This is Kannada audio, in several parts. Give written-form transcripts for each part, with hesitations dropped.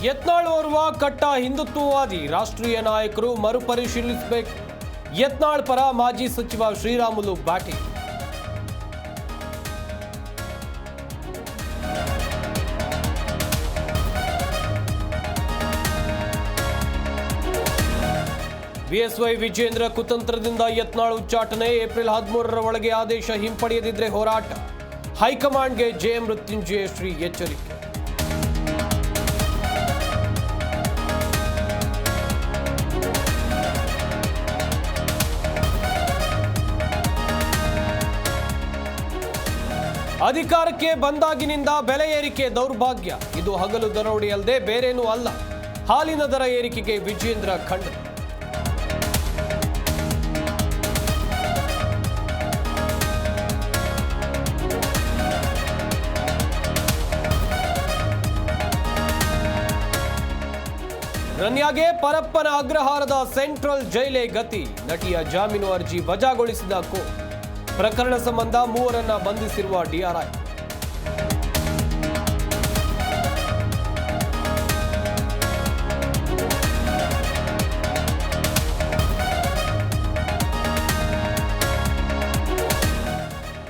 ಯತ್ನಾಳ್ ಓರ್ವ ಕಟ್ಟ ಹಿಂದುತ್ವವಾದಿ, ರಾಷ್ಟ್ರೀಯ ನಾಯಕರು ಮರುಪರಿಶೀಲಿಸಬೇಕು. ಯತ್ನಾಳ್ ಪರ ಮಾಜಿ ಸಚಿವ ಶ್ರೀರಾಮುಲು ಬ್ಯಾಟಿಂಗ್. ಬಿಎಸ್ವೈ ವಿಜೇಂದ್ರ ಕುತಂತ್ರದಿಂದ ಯತ್ನಾಳ್ ಉಚ್ಚಾಟನೆ. ಏಪ್ರಿಲ್ 13ರ ಒಳಗೆ ಆದೇಶ ಹಿಂಪಡೆಯದಿದ್ರೆ ಹೋರಾಟ. ಹೈಕಮಾಂಡ್ಗೆ ಜೆ ಮೃತ್ಯುಂಜಯ ಶ್ರೀ ಎಚ್ಚರಿಕೆ. ಅಧಿಕಾರಕ್ಕೆ ಬಂದಾಗಿನಿಂದ ಬೆಲೆ ಏರಿಕೆ ದೌರ್ಭಾಗ್ಯ. ಇದು ಹಗಲು ದರೋಡೆ ಅಲ್ಲದೆ ಬೇರೇನೂ ಅಲ್ಲ. ಹಾಲಿನ ದರ ಏರಿಕೆಗೆ ವಿಜೇಂದ್ರ ಖಂಡನೆ. ರನ್ಯಾಗೆ ಪರಪ್ಪನ ಅಗ್ರಹಾರದ ಸೆಂಟ್ರಲ್ ಜೈಲೇ ಗತಿ. ನಟಿಯ ಜಾಮೀನು ಅರ್ಜಿ ವಜಾಗೊಳಿಸಿದ ಕೋರ್ಟ್. ಪ್ರಕರಣ ಸಂಬಂಧ ಮೂವರನ್ನ ಬಂಧಿಸಿರುವ ಡಿಆರ್ಐ.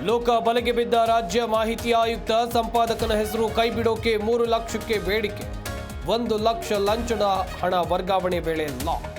ಲೋಕ ಬಲೆಗೆ ಬಿದ್ದ ರಾಜ್ಯ ಮಾಹಿತಿ ಆಯುಕ್ತ. ಸಂಪಾದಕನ ಹೆಸರು ಕೈಬಿಡೋಕೆ 3 ಲಕ್ಷಕ್ಕೆ ಬೇಡಿಕೆ. 1 ಲಕ್ಷ ಲಂಚದ ಹಣ ವರ್ಗಾವಣೆ ವೇಳೆ ಲಾಕ್.